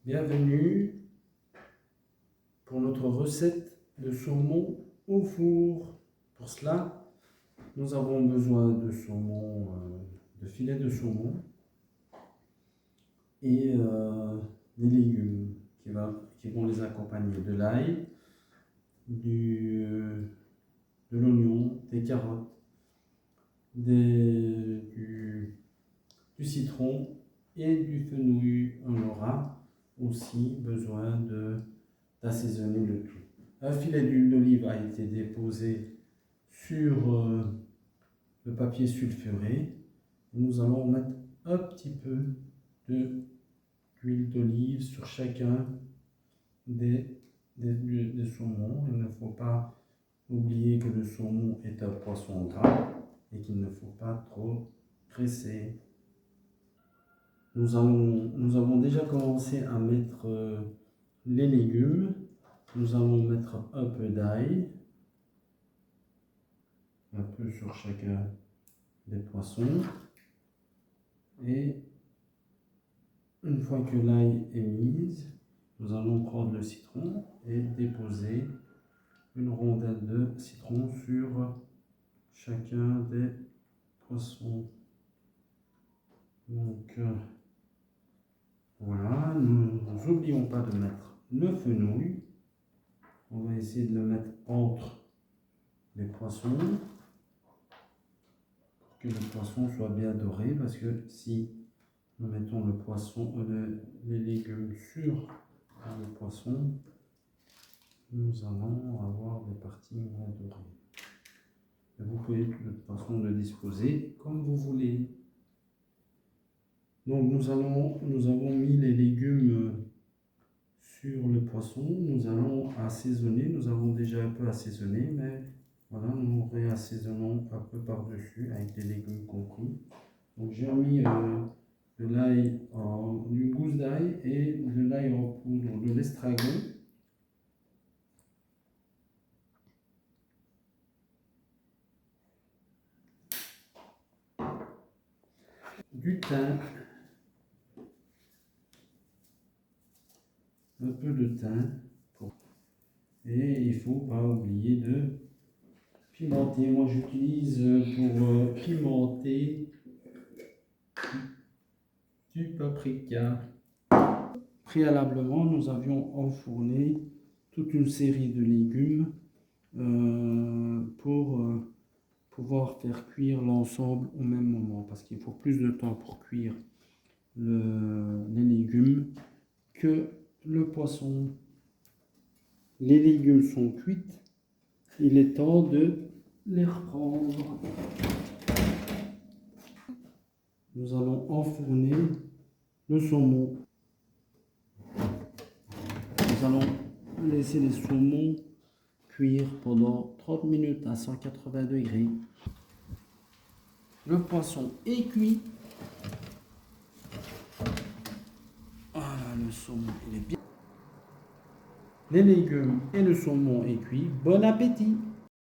Bienvenue pour notre recette de saumon au four. Pour cela, nous avons besoin de saumon, de filets de saumon et des légumes qui vont les accompagner, de l'ail, de l'oignon, des carottes, du citron et du fenouil. On aura aussi besoin d'assaisonner le tout. Un filet d'huile d'olive a été déposé sur le papier sulfuré. Nous allons mettre un petit peu d'huile d'olive sur chacun des saumons. Il ne faut pas oublier que le saumon est un poisson gras et qu'il ne faut pas trop presser. Nous avons déjà commencé à mettre les légumes. Nous allons mettre un peu d'ail, un peu sur chacun des poissons. Et une fois que l'ail est mis, nous allons prendre le citron et déposer une rondelle de citron sur chacun des poissons. Donc voilà, nous n'oublions pas de mettre le fenouil. On va essayer de le mettre entre les poissons pour que le poisson soit bien doré, parce que si nous mettons les légumes sur le poisson, nous allons avoir des parties moins dorées. Et vous pouvez de toute façon le disposer comme vous voulez. Donc nous avons mis les légumes sur le poisson, nous allons assaisonner. Nous avons déjà un peu assaisonné, mais voilà, nous réassaisonnons un peu par-dessus avec les légumes compris. Donc j'ai mis de l'ail, une gousse d'ail et de l'ail en poudre, de l'estragon. Du thym, un peu de thym, et il ne faut pas oublier de pimenter. Moi j'utilise pour pimenter du paprika. Préalablement, nous avions enfourné toute une série de légumes pour pouvoir faire cuire l'ensemble au même moment, parce qu'il faut plus de temps pour cuire les légumes que le poisson. Les légumes sont cuits, il est temps de les reprendre. Nous allons enfourner le saumon. Nous allons laisser les saumons cuire pendant 30 minutes à 180 degrés. Le poisson est cuit. Voilà, le saumon, il est bien. Les légumes et le saumon est cuit. Bon appétit!